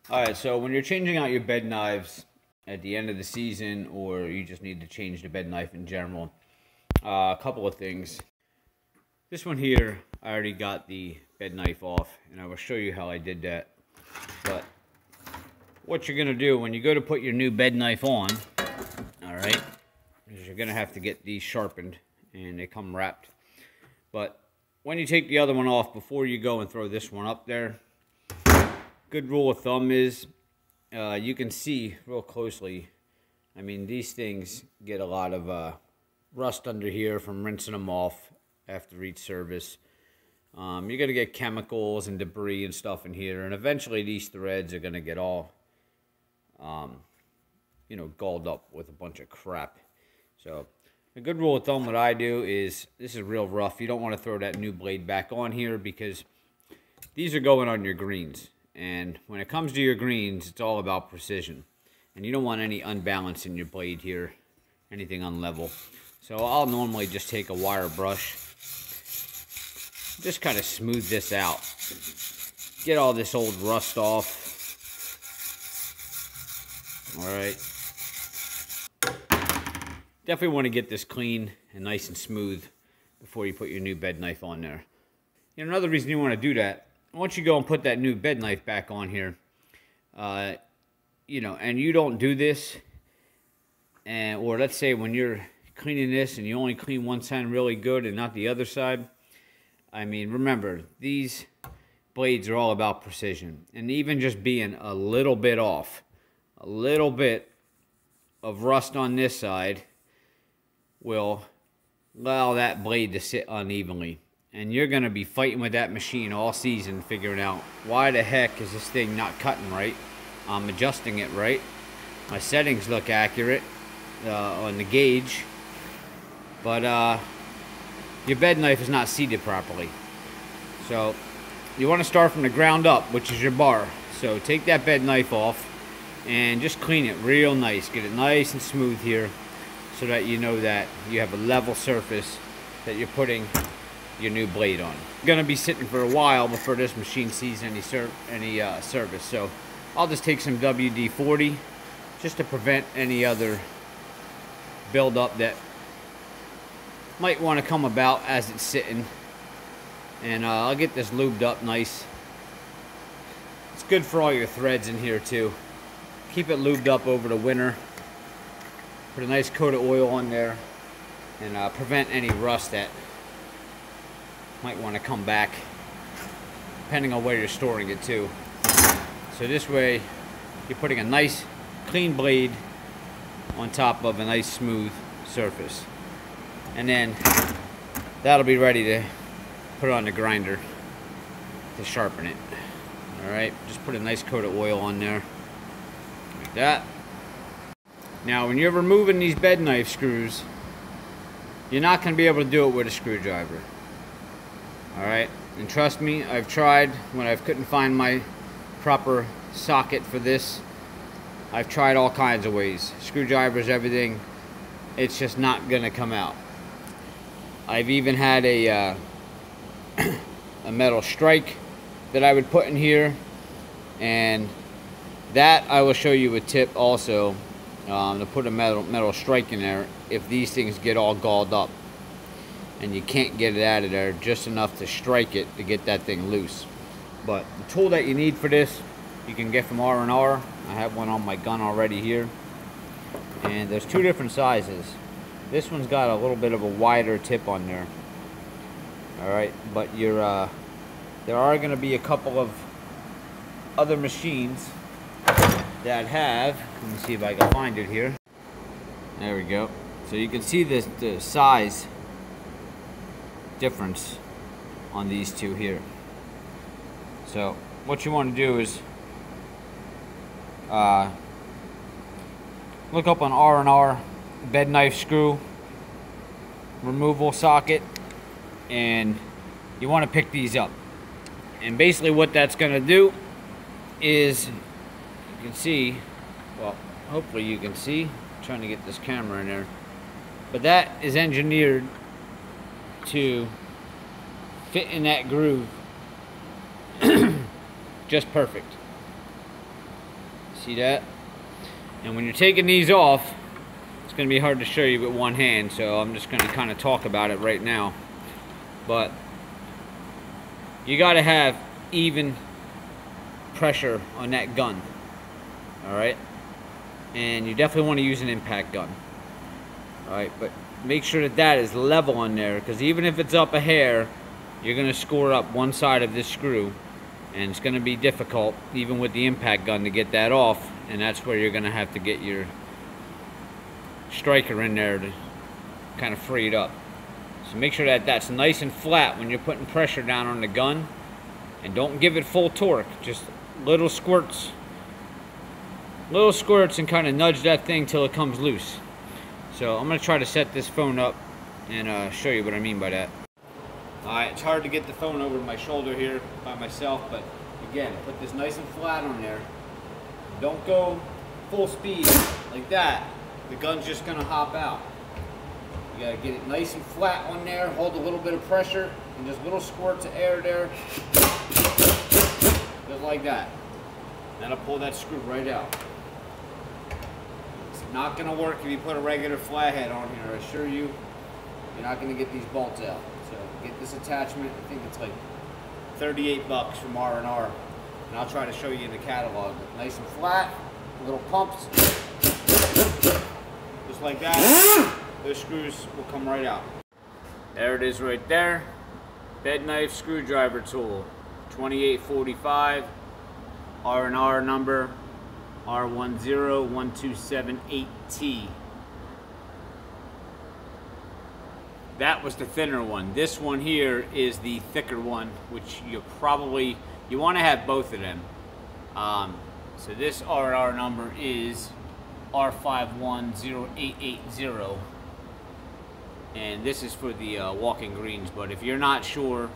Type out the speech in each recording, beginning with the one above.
Alright, so when you're changing out your bed knives at the end of the season, or you just need to change the bed knife in general, a couple of things. This one here, I already got the bed knife off, and I will show you how I did that. But what you're going to do when you go to put your new bed knife on, alright, is you're going to have to get these sharpened, and they come wrapped. But when you take the other one off, before you go and throw this one up there, good rule of thumb is you can see real closely. I mean, these things get a lot of rust under here from rinsing them off after each service. You're going to get chemicals and debris and stuff in here, and eventually these threads are going to get all, galled up with a bunch of crap. So a good rule of thumb, what I do is, this is real rough. You don't want to throw that new blade back on here because these are going on your greens. And when it comes to your greens, it's all about precision. And you don't want any unbalance in your blade here, anything unlevel. So I'll normally just take a wire brush, just kind of smooth this out. Get all this old rust off. Alright. Definitely want to get this clean and nice and smooth before you put your new bed knife on there. Another reason you want to do that, once you go and put that new bed knife back on here, and you don't do this, or let's say when you're cleaning this and you only clean one side really good and not the other side, I mean, remember, these blades are all about precision. And even just being a little bit off, a little bit of rust on this side will allow that blade to sit unevenly. And you're going to be fighting with that machine all season, figuring out why the heck is this thing not cutting right. I'm adjusting it right. My settings look accurate on the gauge. But your bed knife is not seated properly. So you want to start from the ground up, which is your bar. So take that bed knife off and just clean it real nice. Get it nice and smooth here so that you know that you have a level surface that you're putting your new blade on. It's going to be sitting for a while before this machine sees any service. So I'll just take some WD-40 just to prevent any other buildup that might want to come about as it's sitting. And I'll get this lubed up nice. It's good for all your threads in here too. Keep it lubed up over the winter. Put a nice coat of oil on there and prevent any rust that might want to come back, depending on where you're storing it too. So this way you're putting a nice clean blade on top of a nice smooth surface, and then that'll be ready to put it on the grinder to sharpen it. Alright, just put a nice coat of oil on there like that. Now when you're removing these bed knife screws, you're not going to be able to do it with a screwdriver. Alright, and trust me, I've tried when I couldn't find my proper socket for this. I've tried all kinds of ways, screwdrivers, everything. It's just not gonna come out. I've even had a metal strike that I would put in here, and that I will show you a tip also, to put a metal strike in there if these things get all galled up and you can't get it out of there just enough to strike it to get that thing loose. But the tool that you need for this, you can get from R&R. I have one on my gun already here. And there's two different sizes. This one's got a little bit of a wider tip on there. Alright, but there are going to be a couple of other machines that have, let me see if I can find it here. There we go. So you can see the size difference on these two here. So what you want to do is look up on R&R bed knife screw removal socket, and you want to pick these up. And basically what that's going to do is, you can see, well, hopefully you can see, I'm trying to get this camera in there, but that is engineered to fit in that groove just perfect. See that? And when you're taking these off, it's going to be hard to show you with one hand, so I'm just going to kind of talk about it right now. But you got to have even pressure on that gun. Alright? And you definitely want to use an impact gun. Alright, but make sure that that is level on there, because even if it's up a hair, you're going to score up one side of this screw, and it's going to be difficult even with the impact gun to get that off, and that's where you're going to have to get your striker in there to kind of free it up. So make sure that that's nice and flat when you're putting pressure down on the gun, and don't give it full torque, just little squirts and kind of nudge that thing till it comes loose. So I'm going to try to set this phone up and show you what I mean by that. Alright, it's hard to get the phone over my shoulder here by myself, but again, put this nice and flat on there. Don't go full speed like that. The gun's just going to hop out. You got to get it nice and flat on there, hold a little bit of pressure, and just little squirts of air there. Just like that. That'll pull that screw right out. It's not going to work if you put a regular flathead on here, I assure you. You're not going to get these bolts out. So get this attachment. I think it's like 38 bucks from R&R, and I'll try to show you in the catalog. But nice and flat, little pumps, just like that. Those screws will come right out. There it is right there. Bed knife screwdriver tool, 2845, R&R number R101278T. That was the thinner one. This one here is the thicker one, which you want to have both of them. So this R&R number is R510880, and this is for the walking greens. But if you're not sure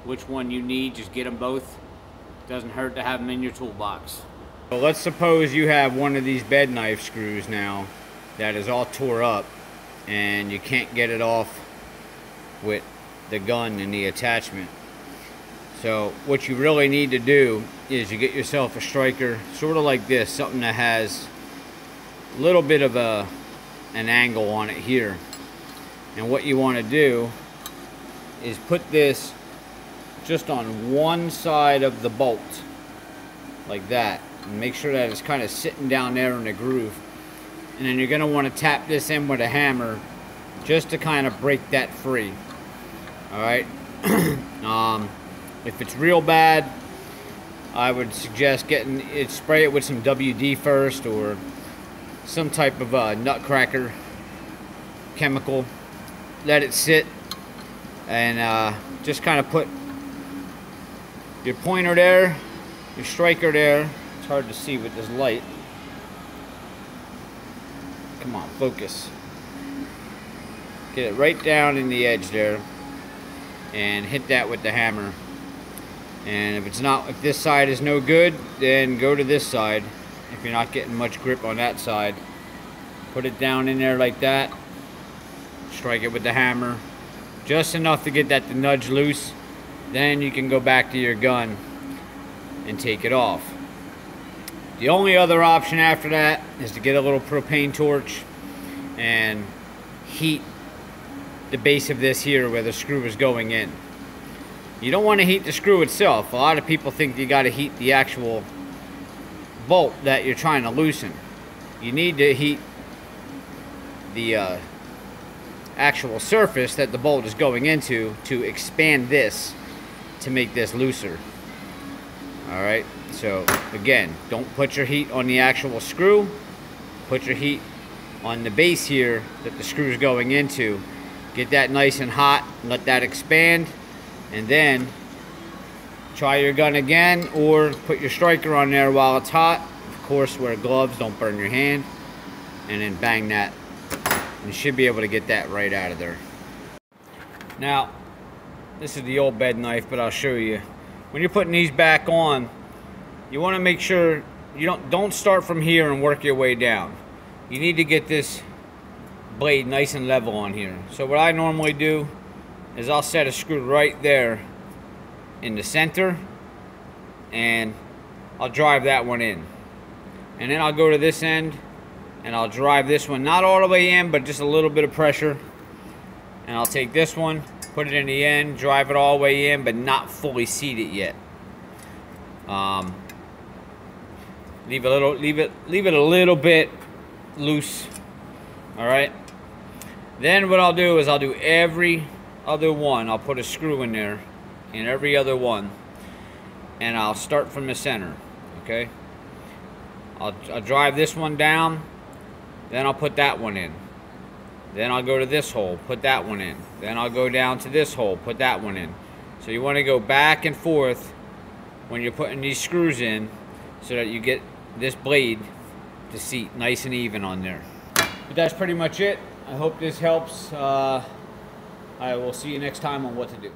which one you need, just get them both. Doesn't hurt to have them in your toolbox. So let's suppose you have one of these bed knife screws now that is all tore up, and you can't get it off with the gun and the attachment. So what you really need to do is you get yourself a striker sort of like this, something that has a little bit of an angle on it here. And what you want to do is put this just on one side of the bolt like that, and make sure that it's kind of sitting down there in the groove. And then you're going to want to tap this in with a hammer just to kind of break that free. Alright, if it's real bad, I would suggest spray it with some WD first, or some type of nutcracker chemical. Let it sit, and just kind of put your pointer there, your striker there. It's hard to see with this light. Come on, focus. Get it right down in the edge there, and hit that with the hammer. And if this side is no good, then go to this side. If you're not getting much grip on that side, put it down in there like that, strike it with the hammer just enough to get that to nudge loose. Then you can go back to your gun and take it off. The only other option after that is to get a little propane torch and heat the base of this here where the screw is going in. You don't want to heat the screw itself. A lot of people think you got to heat the actual bolt that you're trying to loosen. You need to heat the actual surface that the bolt is going into to expand this to make this looser. Alright, so again, don't put your heat on the actual screw. Put your heat on the base here that the screw is going into. Get that nice and hot, let that expand, and then try your gun again, or put your striker on there while it's hot. Of course, wear gloves, don't burn your hand, and then bang that. You should be able to get that right out of there. Now, this is the old bed knife, but I'll show you. When you're putting these back on, you want to make sure you don't start from here and work your way down. You need to get this blade nice and level on here. So what I normally do is I'll set a screw right there in the center, and I'll drive that one in. And then I'll go to this end and I'll drive this one, not all the way in, but just a little bit of pressure. And I'll take this one, put it in the end, drive it all the way in, but not fully seat it yet. Leave it a little bit loose. All right. Then what I'll do is I'll do every other one. I'll put a screw in there in every other one, and I'll start from the center. Okay. I'll drive this one down, then I'll put that one in. Then I'll go to this hole, put that one in. Then I'll go down to this hole, put that one in. So you want to go back and forth when you're putting these screws in so that you get this blade to seat nice and even on there. But that's pretty much it. I hope this helps. I will see you next time on what to do.